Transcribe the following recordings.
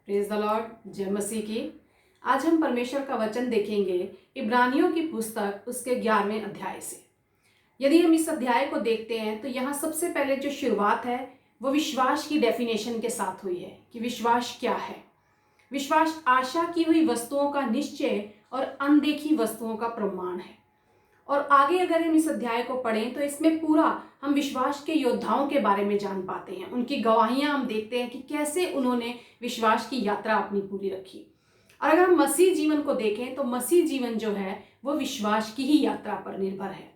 Praise the Lord. जय मसीह की। आज हम परमेश्वर का वचन देखेंगे इब्रानियों की पुस्तक उसके 11वें अध्याय से। यदि हम इस अध्याय को देखते हैं तो यहाँ सबसे पहले जो शुरुआत है वो विश्वास की डेफिनेशन के साथ हुई है कि विश्वास क्या है। विश्वास आशा की हुई वस्तुओं का निश्चय और अनदेखी वस्तुओं का प्रमाण है। और आगे अगर हम इस अध्याय को पढ़ें तो इसमें पूरा हम विश्वास के योद्धाओं के बारे में जान पाते हैं। उनकी गवाहियां हम देखते हैं कि कैसे उन्होंने विश्वास की यात्रा अपनी पूरी रखी। और अगर हम मसीह जीवन को देखें तो मसीह जीवन जो है वो विश्वास की ही यात्रा पर निर्भर है,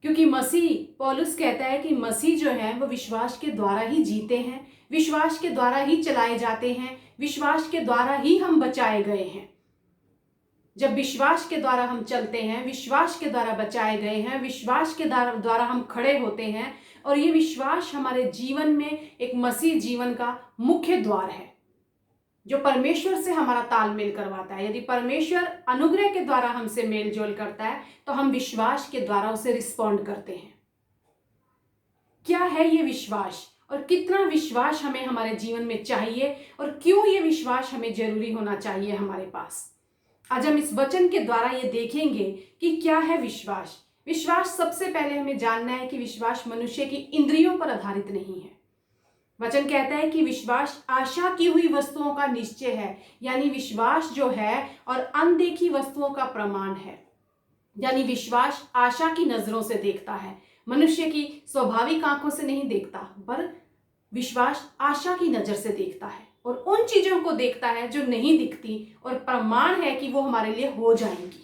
क्योंकि मसीह पौलुस कहता है कि मसीह जो है वो विश्वास के द्वारा ही जीते हैं, विश्वास के द्वारा ही चलाए जाते हैं, विश्वास के द्वारा ही हम बचाए गए हैं। जब विश्वास के द्वारा हम चलते हैं, विश्वास के द्वारा बचाए गए हैं, विश्वास के द्वारा हम खड़े होते हैं, और ये विश्वास हमारे जीवन में एक मसीह जीवन का मुख्य द्वार है जो परमेश्वर से हमारा तालमेल करवाता है। यदि परमेश्वर अनुग्रह के द्वारा हमसे मेल जोल करता है तो हम विश्वास के द्वारा उसे रिस्पॉन्ड करते हैं। क्या है ये विश्वास और कितना विश्वास हमें हमारे जीवन में चाहिए और क्यों ये विश्वास हमें जरूरी होना चाहिए हमारे पास। आज हम इस वचन के द्वारा ये देखेंगे कि क्या है विश्वास। विश्वास सबसे पहले हमें जानना है कि विश्वास मनुष्य की इंद्रियों पर आधारित नहीं है। वचन कहता है कि विश्वास आशा की हुई वस्तुओं का निश्चय है, यानी विश्वास जो है और अनदेखी वस्तुओं का प्रमाण है। यानी विश्वास आशा की नजरों से देखता है, मनुष्य की स्वाभाविक आंखों से नहीं देखता, पर विश्वास आशा की नजर से देखता है और उन चीजों को देखता है जो नहीं दिखती और प्रमाण है कि वो हमारे लिए हो जाएंगी।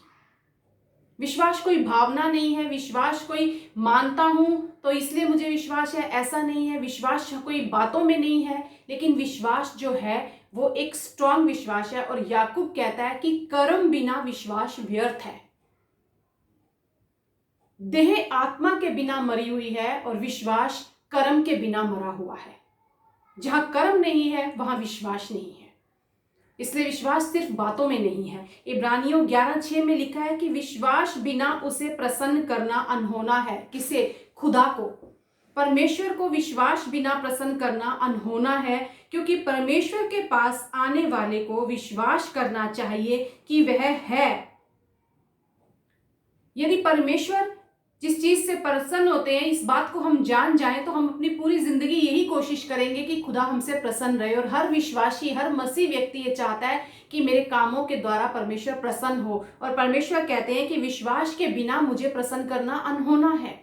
विश्वास कोई भावना नहीं है, विश्वास कोई मानता हूं तो इसलिए मुझे विश्वास है, ऐसा नहीं है। विश्वास कोई बातों में नहीं है, लेकिन विश्वास जो है वो एक स्ट्रांग विश्वास है। और याकूब कहता है कि कर्म बिना विश्वास व्यर्थ है। देह आत्मा के बिना मरी हुई है और विश्वास कर्म के बिना मरा हुआ है। जहां कर्म नहीं है वहां विश्वास नहीं है। इसलिए विश्वास सिर्फ बातों में नहीं है। इब्रानियों 11:6 में लिखा है कि विश्वास बिना उसे प्रसन्न करना अनहोना है। किसे? खुदा को, परमेश्वर को विश्वास बिना प्रसन्न करना अनहोना है, क्योंकि परमेश्वर के पास आने वाले को विश्वास करना चाहिए कि वह है। यदि परमेश्वर जिस चीज से प्रसन्न होते हैं इस बात को हम जान जाएं तो हम अपनी पूरी जिंदगी यही कोशिश करेंगे कि खुदा हमसे प्रसन्न रहे। और हर विश्वासी, हर मसीह व्यक्ति ये चाहता है कि मेरे कामों के द्वारा परमेश्वर प्रसन्न हो। और परमेश्वर कहते हैं कि विश्वास के बिना मुझे प्रसन्न करना अनहोना है।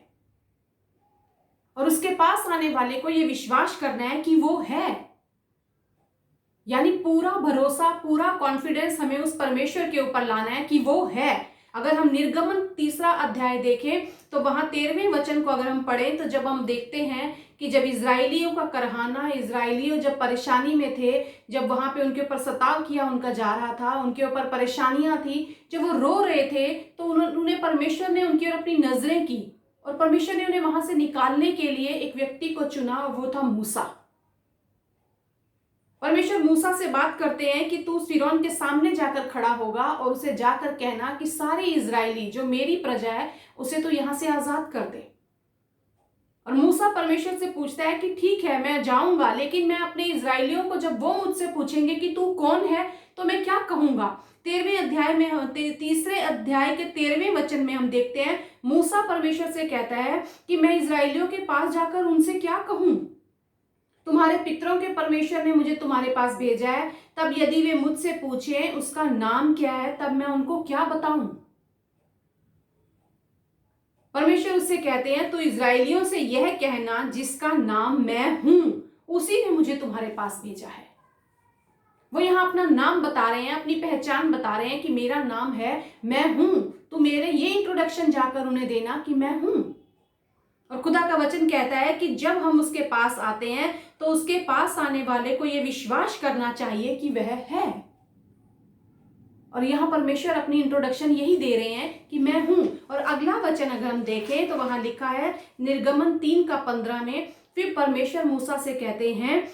और उसके पास आने वाले को ये विश्वास करना है कि वो है, यानी पूरा भरोसा, पूरा कॉन्फिडेंस हमें उस परमेश्वर के ऊपर लाना है कि वो है। अगर हम निर्गमन 3 अध्याय देखें तो वहां 13वें वचन को अगर हम पढ़ें तो जब हम देखते हैं कि जब इजराइलियों का करहाना, इजराइलियों जब परेशानी में थे, जब वहां पे उनके ऊपर सताव किया उनका जा रहा था, उनके ऊपर परेशानियां थी, जब वो रो रहे थे तो उन्हें परमेश्वर ने उनकी ओर अपनी नजरें की और परमेश्वर ने उन्हें वहां से निकालने के लिए एक व्यक्ति को चुना और वो था मूसा। परमेश्वर मूसा से बात करते हैं कि तू फिरौन के सामने जाकर खड़ा होगा और उसे जाकर कहना कि सारे इजरायली जो मेरी प्रजा है उसे तू यहां से आजाद कर दे। और मूसा परमेश्वर से पूछता है कि ठीक है मैं जाऊंगा, लेकिन मैं अपने इजरायलियों को जब वो मुझसे पूछेंगे कि तू कौन है तो मैं क्या कहूंगा। 13वें अध्याय में, 3 अध्याय के 13वें वचन में हम देखते हैं मूसा परमेश्वर से कहता है कि मैं इजरायलियों के पास जाकर उनसे क्या कहूं। तुम्हारे पितरों के परमेश्वर ने मुझे तुम्हारे पास भेजा है, तब यदि वे मुझसे पूछें उसका नाम क्या है तब मैं उनको क्या बताऊं। परमेश्वर उससे कहते हैं तो इजरायलियों से यह कहना जिसका नाम मैं हूं उसी ने मुझे तुम्हारे पास भेजा है। वो यहां अपना नाम बता रहे हैं, अपनी पहचान बता रहे हैं कि मेरा नाम है, मैं हूं। तो मेरे ये इंट्रोडक्शन जाकर उन्हें देना कि मैं हूं। और खुदा का वचन कहता है कि जब हम उसके पास आते हैं तो उसके पास आने वाले को यह विश्वास करना चाहिए कि वह है। और यहां परमेश्वर अपनी इंट्रोडक्शन यही दे रहे हैं कि मैं हूं। और अगला वचन अगर हम देखें तो वहां लिखा है निर्गमन 3:15 में, फिर परमेश्वर मूसा से कहते हैं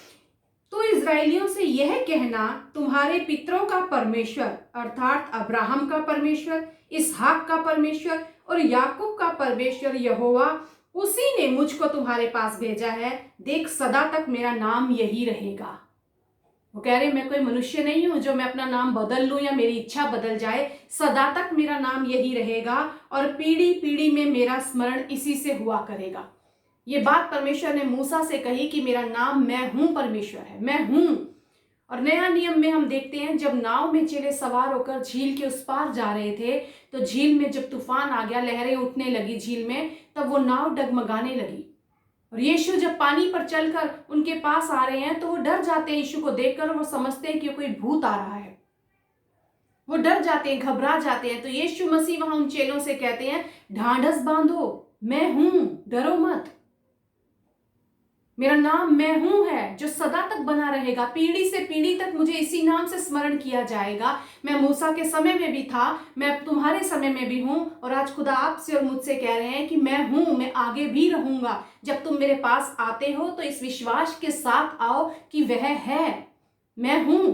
तो इजरायलियों से यह कहना तुम्हारे पितरों का परमेश्वर अर्थात अब्राहम का परमेश्वर, इसहाक का परमेश्वर और याकूब का परमेश्वर यहोवा उसी ने मुझको तुम्हारे पास भेजा है। देख सदा तक मेरा नाम यही रहेगा। वो कह रहे मैं कोई मनुष्य नहीं हूं जो मैं अपना नाम बदल लूं या मेरी इच्छा बदल जाए, सदा तक मेरा नाम यही रहेगा और पीढ़ी पीढ़ी में मेरा स्मरण इसी से हुआ करेगा। ये बात परमेश्वर ने मूसा से कही कि मेरा नाम मैं हूं परमेश्वर है, मैं हूं। और नया नियम में हम देखते हैं जब नाव में चेले सवार होकर झील के उस पार जा रहे थे, तो झील में जब तूफान आ गया, लहरें उठने लगी झील में, तब वो नाव डगमगाने लगी। और यीशु जब पानी पर चलकर उनके पास आ रहे हैं तो वो डर जाते हैं यीशु को देखकर, वो समझते हैं कि कोई भूत आ रहा है, वो डर जाते हैं, घबरा जाते हैं। तो यीशु मसीह वहां उन चेलों से कहते हैं ढांढस बांधो, मैं हूं, डरो मत। मेरा नाम मैं हूं है जो सदा तक बना रहेगा, पीढ़ी से पीढ़ी तक मुझे इसी नाम से स्मरण किया जाएगा। मैं मूसा के समय में भी था, मैं तुम्हारे समय में भी हूं, और आज खुदा आपसे और मुझसे कह रहे हैं कि मैं हूं, मैं आगे भी रहूंगा। जब तुम मेरे पास आते हो तो इस विश्वास के साथ आओ कि वह है, मैं हूं,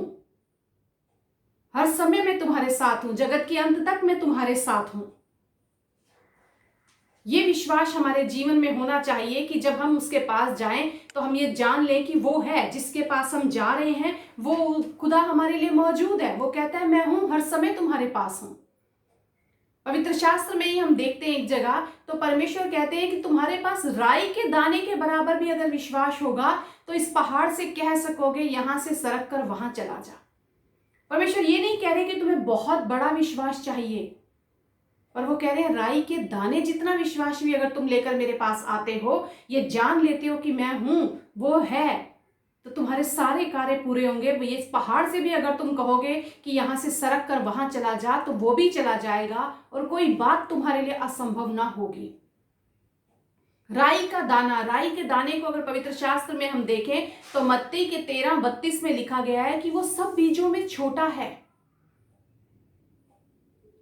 हर समय मैं तुम्हारे साथ हूं, जगत के अंत तक मैं तुम्हारे साथ हूं। ये विश्वास हमारे जीवन में होना चाहिए कि जब हम उसके पास जाएं तो हम ये जान लें कि वो है जिसके पास हम जा रहे हैं, वो खुदा हमारे लिए मौजूद है। वो कहता है मैं हूं, हर समय तुम्हारे पास हूं। पवित्र शास्त्र में ही हम देखते हैं एक जगह, तो परमेश्वर कहते हैं कि तुम्हारे पास राई के दाने के बराबर भी अगर विश्वास होगा तो इस पहाड़ से कह सकोगे यहां से सरक कर वहां चला जा। परमेश्वर ये नहीं कह रहे कि तुम्हें बहुत बड़ा विश्वास चाहिए, और वो कह रहे हैं राई के दाने जितना विश्वास भी अगर तुम लेकर मेरे पास आते हो, ये जान लेते हो कि मैं हूं, वो है, तो तुम्हारे सारे कार्य पूरे होंगे। ये इस पहाड़ से भी अगर तुम कहोगे कि यहां से सरक कर वहां चला जा, तो वो भी चला जाएगा और कोई बात तुम्हारे लिए असंभव ना होगी। राई का दाना, राई के दाने को अगर पवित्र शास्त्र में हम देखें तो मत्ती के 13:32 में लिखा गया है कि वो सब बीजों में छोटा है,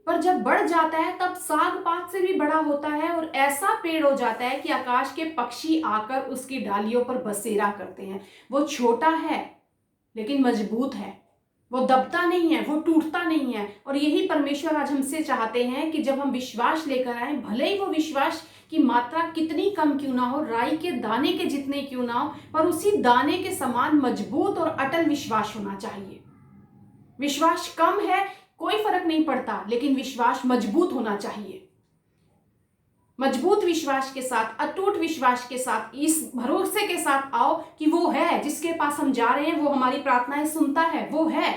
पर जब बढ़ जाता है तब साग पात से भी बड़ा होता है और ऐसा पेड़ हो जाता है कि आकाश के पक्षी आकर उसकी डालियों पर बसेरा करते हैं। वो छोटा है लेकिन मजबूत है, वो दबता नहीं है, वो टूटता नहीं है। और यही परमेश्वर आज हमसे चाहते हैं कि जब हम विश्वास लेकर आए, भले ही वो विश्वास की मात्रा कितनी कम क्यों ना हो, राई के दाने के जितने क्यों ना हो, पर उसी दाने के समान मजबूत और अटल विश्वास होना चाहिए। विश्वास कम है कोई फर्क नहीं पड़ता, लेकिन विश्वास मजबूत होना चाहिए। मजबूत विश्वास के साथ, अटूट विश्वास के साथ, इस भरोसे के साथ आओ कि वो है जिसके पास हम जा रहे हैं, वो हमारी प्रार्थनाएं सुनता है, वो है।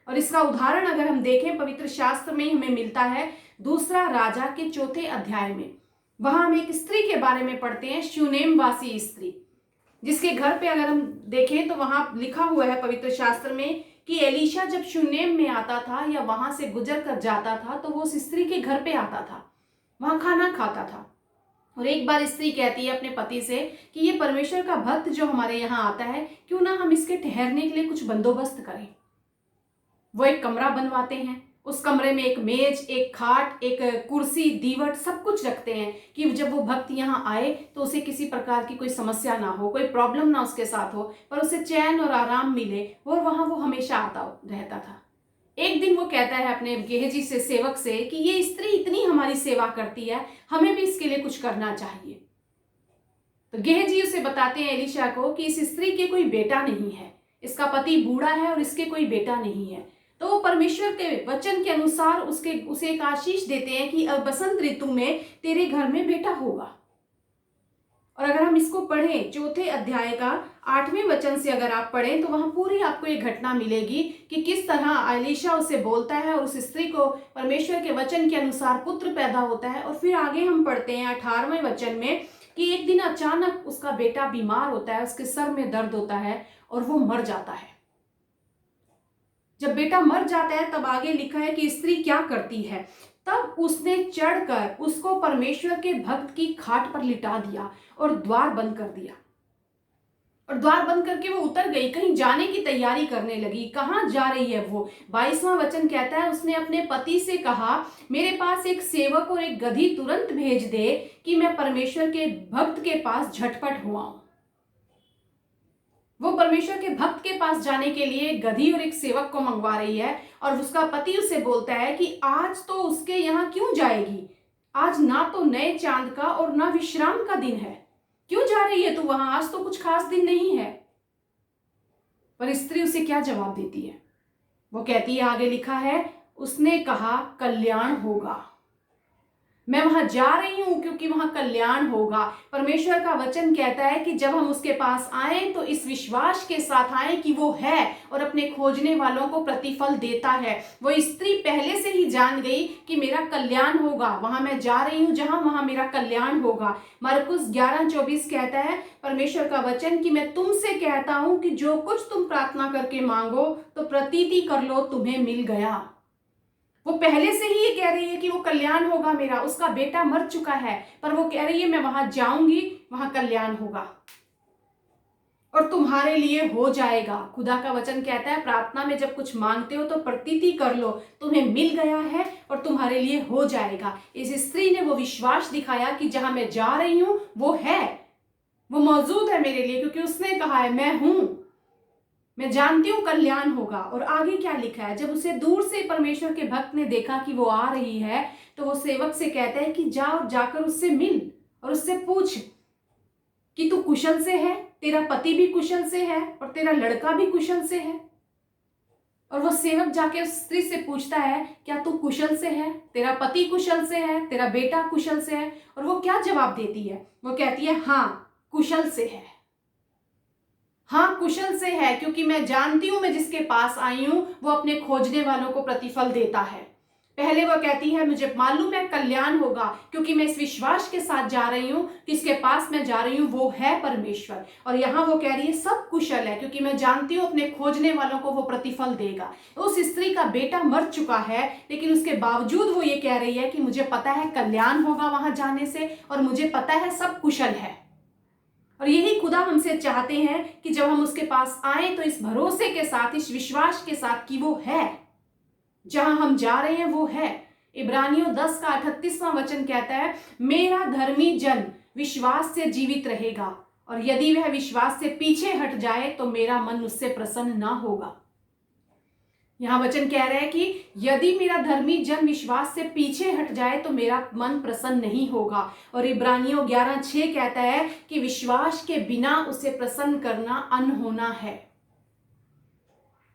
और इसका उदाहरण अगर हम देखें पवित्र शास्त्र में हमें मिलता है 2 राजा के 4 अध्याय में। वहां हम एक स्त्री के बारे में पढ़ते हैं, शूनेम वासी स्त्री, जिसके घर पे अगर हम देखें तो वहां लिखा हुआ है पवित्र शास्त्र में कि एलीशा जब शूनेम में आता था या वहां से गुजर कर जाता था तो वो उस स्त्री के घर पे आता था, वहां खाना खाता था। और एक बार स्त्री कहती है अपने पति से कि ये परमेश्वर का भक्त जो हमारे यहाँ आता है, क्यों ना हम इसके ठहरने के लिए कुछ बंदोबस्त करें। वो एक कमरा बनवाते हैं, उस कमरे में एक मेज, एक खाट, एक कुर्सी, दीवट, सब कुछ रखते हैं कि जब वो भक्त यहाँ आए तो उसे किसी प्रकार की कोई समस्या ना हो, कोई प्रॉब्लम ना उसके साथ हो, पर उसे चैन और आराम मिले। और वहां वो हमेशा आता रहता था। एक दिन वो कहता है अपने गेहजी से, सेवक से, कि ये स्त्री इतनी हमारी सेवा करती है, हमें भी इसके लिए कुछ करना चाहिए। तो गेहजी उसे बताते हैं एलीशा को कि इस स्त्री के कोई बेटा नहीं है, इसका पति बूढ़ा है और इसके कोई बेटा नहीं है। तो वो परमेश्वर के वचन के अनुसार उसे एक आशीष देते हैं कि अब बसंत ऋतु में तेरे घर में बेटा होगा। और अगर हम इसको पढ़ें 4 अध्याय का 8वें वचन से अगर आप पढ़ें तो वहां पूरी आपको एक घटना मिलेगी कि किस तरह एलीशा उसे बोलता है और उस स्त्री को परमेश्वर के वचन के अनुसार पुत्र पैदा होता है। और फिर आगे हम पढ़ते हैं 18वें वचन में कि एक दिन अचानक उसका बेटा बीमार होता है, उसके सर में दर्द होता है और वो मर जाता है। जब बेटा मर जाता है तब आगे लिखा है कि स्त्री क्या करती है, तब उसने चढ़कर उसको परमेश्वर के भक्त की खाट पर लिटा दिया और द्वार बंद कर दिया। और द्वार बंद करके वो उतर गई, कहीं जाने की तैयारी करने लगी। कहाँ जा रही है वो? 22वां वचन कहता है उसने अपने पति से कहा, मेरे पास एक सेवक और एक गधी तुरंत भेज दे कि मैं परमेश्वर के भक्त के पास झटपट हुआ हूं। वो परमेश्वर के भक्त के पास जाने के लिए एक गधी और एक सेवक को मंगवा रही है। और उसका पति उसे बोलता है कि आज तो उसके यहाँ क्यों जाएगी, आज ना तो नए चांद का और ना विश्राम का दिन है, क्यों जा रही है तू वहां, आज तो कुछ खास दिन नहीं है। पर स्त्री उसे क्या जवाब देती है? वो कहती है, आगे लिखा है, उसने कहा कल्याण होगा। मैं वहां जा रही हूं क्योंकि वहां कल्याण होगा। परमेश्वर का वचन कहता है कि जब हम उसके पास आए तो इस विश्वास के साथ आए कि वो है और अपने खोजने वालों को प्रतिफल देता है। वो स्त्री पहले से ही जान गई कि मेरा कल्याण होगा, वहां मैं जा रही हूं जहां वहां मेरा कल्याण होगा। मरकुस 11:24 कहता है परमेश्वर का वचन कि मैं तुमसे कहता हूं कि जो कुछ तुम प्रार्थना करके मांगो तो प्रतीति कर लो, तुम्हें मिल गया। वो पहले से ही ये कह रही है कि वो कल्याण होगा मेरा, उसका बेटा मर चुका है, पर वो कह रही है मैं वहां जाऊंगी, वहां कल्याण होगा और तुम्हारे लिए हो जाएगा। खुदा का वचन कहता है प्रार्थना में जब कुछ मांगते हो तो प्रतीति कर लो, तुम्हें मिल गया है और तुम्हारे लिए हो जाएगा। इस स्त्री ने वो विश्वास दिखाया कि जहां मैं जा रही हूं वो है, वो मौजूद है मेरे लिए, क्योंकि उसने कहा है मैं हूं, मैं जानती हूं कल्याण होगा। और आगे क्या लिखा है, जब उसे दूर से परमेश्वर के भक्त ने देखा कि वो आ रही है तो वो सेवक से कहता है कि जा और जाकर उससे मिल और उससे पूछ कि तू कुशल से है, तेरा पति भी कुशल से है और तेरा लड़का भी कुशल से है। और वो सेवक जाके उस स्त्री से पूछता है क्या तू कुशल से है, तेरा पति कुशल से है, तेरा बेटा कुशल से है? और वो क्या जवाब देती है? वो कहती है हाँ कुशल से है, हाँ कुशल से है, क्योंकि मैं जानती हूं मैं जिसके पास आई हूं वो अपने खोजने वालों को प्रतिफल देता है। पहले वो कहती है मुझे मालूम है कल्याण होगा, क्योंकि मैं इस विश्वास के साथ जा रही हूं कि इसके पास मैं जा रही हूं वो है परमेश्वर। और यहां वो कह रही है सब कुशल है, क्योंकि मैं जानती हूं अपने खोजने वालों को वो प्रतिफल देगा। उस स्त्री का बेटा मर चुका है, लेकिन उसके बावजूद वो ये कह रही है कि मुझे पता है कल्याण होगा वहां जाने से, और मुझे पता है सब कुशल है। और यही खुदा हमसे चाहते हैं कि जब हम उसके पास आए तो इस भरोसे के साथ, इस विश्वास के साथ कि वो है, जहां हम जा रहे हैं वो है। इब्रानियों 10 का 38वां वचन कहता है मेरा धर्मी जन विश्वास से जीवित रहेगा, और यदि वह विश्वास से पीछे हट जाए तो मेरा मन उससे प्रसन्न ना होगा। यहां वचन कह रहा है कि यदि मेरा धर्मी जन विश्वास से पीछे हट जाए तो मेरा मन प्रसन्न नहीं होगा। और इब्रानियों 11:6 कहता है कि विश्वास के बिना उसे प्रसन्न करना अनहोना है।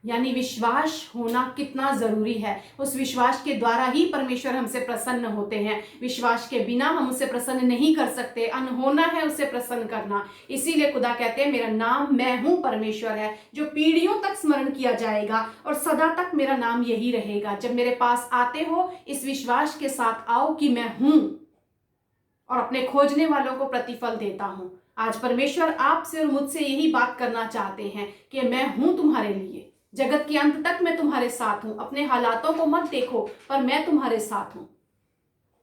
यानी विश्वास होना कितना जरूरी है। उस विश्वास के द्वारा ही परमेश्वर हमसे प्रसन्न होते हैं। विश्वास के बिना हम उसे प्रसन्न नहीं कर सकते, अनहोना है उसे प्रसन्न करना। इसीलिए खुदा कहते हैं मेरा नाम मैं हूं परमेश्वर है, जो पीढ़ियों तक स्मरण किया जाएगा और सदा तक मेरा नाम यही रहेगा। जब मेरे पास आते हो इस विश्वास के साथ आओ कि मैं हूं और अपने खोजने वालों को प्रतिफल देता हूं। आज परमेश्वर आपसे और मुझसे यही बात करना चाहते हैं कि मैं हूं तुम्हारे लिए, जगत के अंत तक मैं तुम्हारे साथ हूं। अपने हालातों को मत देखो, पर मैं तुम्हारे साथ हूं।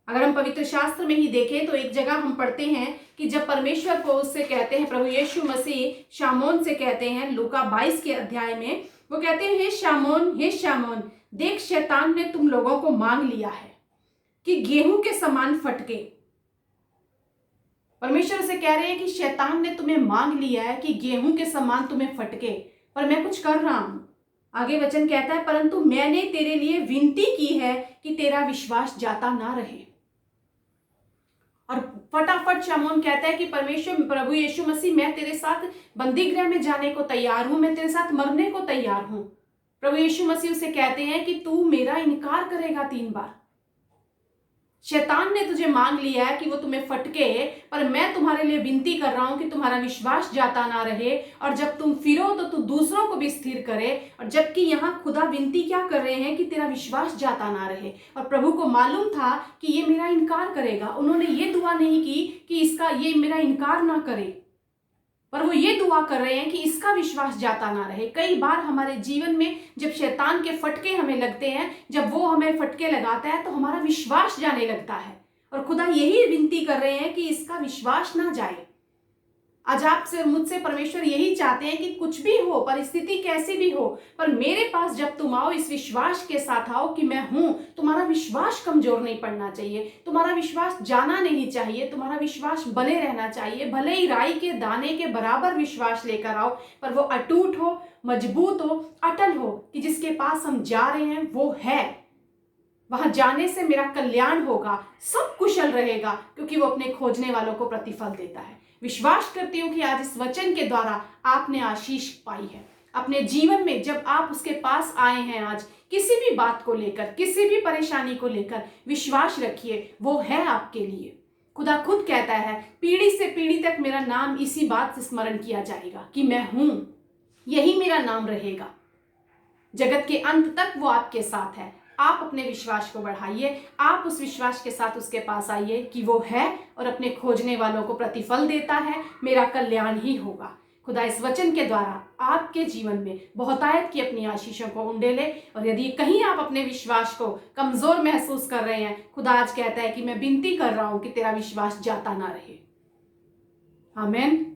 अगर हम पवित्र शास्त्र में ही देखें तो एक जगह हम पढ़ते हैं कि जब परमेश्वर को उससे कहते हैं, प्रभु यीशु मसीह शामोन से कहते हैं, लूका 22 के अध्याय में वो कहते हैं हे शामोन, देख शैतान ने तुम लोगों को मांग लिया है कि गेहूं के समान फटके। परमेश्वर से कह रहे हैं कि शैतान ने तुम्हें मांग लिया है कि गेहूं के समान तुम्हें फटके, पर मैं कुछ कर रहा हूं। आगे वचन कहता है परंतु मैंने तेरे लिए विनती की है कि तेरा विश्वास जाता ना रहे। और फटाफट शामोन कहता है कि परमेश्वर प्रभु यीशु मसीह मैं तेरे साथ बंदी गृह में जाने को तैयार हूं, मैं तेरे साथ मरने को तैयार हूं। प्रभु यीशु मसीह उसे कहते हैं कि तू मेरा इनकार करेगा 3 बार। शैतान ने तुझे मांग लिया है कि वो तुम्हें फटके, पर मैं तुम्हारे लिए विनती कर रहा हूं कि तुम्हारा विश्वास जाता ना रहे, और जब तुम फिरो तो तू दूसरों को भी स्थिर करे। और जबकि यहाँ खुदा विनती क्या कर रहे हैं कि तेरा विश्वास जाता ना रहे। और प्रभु को मालूम था कि ये मेरा इनकार करेगा। उन्होंने ये दुआ नहीं की कि इसका ये मेरा इनकार ना करे, पर वो ये दुआ कर रहे हैं कि इसका विश्वास जाता ना रहे। कई बार हमारे जीवन में जब शैतान के फटके हमें लगते हैं, जब वो हमें फटके लगाता है तो हमारा विश्वास जाने लगता है, और खुदा यही विनती कर रहे हैं कि इसका विश्वास ना जाए। आज आपसे और मुझसे परमेश्वर यही चाहते हैं कि कुछ भी हो, परिस्थिति कैसी भी हो, पर मेरे पास जब तुम आओ इस विश्वास के साथ आओ कि मैं हूं। तुम्हारा विश्वास कमजोर नहीं पड़ना चाहिए, तुम्हारा विश्वास जाना नहीं चाहिए, तुम्हारा विश्वास बने रहना चाहिए। भले ही राई के दाने के बराबर विश्वास लेकर आओ, पर वो अटूट हो, मजबूत हो, अटल हो कि जिसके पास हम जा रहे हैं वो है, वहां जाने से मेरा कल्याण होगा, सब कुशल रहेगा, क्योंकि वो अपने खोजने वालों को प्रतिफल देता है। विश्वास करती हूं कि आज इस वचन के द्वारा आपने आशीष पाई है। अपने जीवन में जब आप उसके पास आए हैं आज, किसी भी बात को लेकर, किसी भी परेशानी को लेकर विश्वास रखिए, वो है आपके लिए। खुदा खुद कहता है, पीढ़ी से पीढ़ी तक मेरा नाम इसी बात से स्मरण किया जाएगा कि मैं हूं, यही मेरा नाम रहेगा। जगत के अंत तक वो आपके साथ है। आप अपने विश्वास को बढ़ाइए, आप उस विश्वास के साथ उसके पास आइए कि वो है और अपने खोजने वालों को प्रतिफल देता है, मेरा कल्याण ही होगा। खुदा इस वचन के द्वारा आपके जीवन में बहुतायत की अपनी आशीषों को उंडेले। और यदि कहीं आप अपने विश्वास को कमजोर महसूस कर रहे हैं, खुदा आज कहता है कि मैं विनती कर रहा हूं कि तेरा विश्वास जाता ना रहे। आमीन।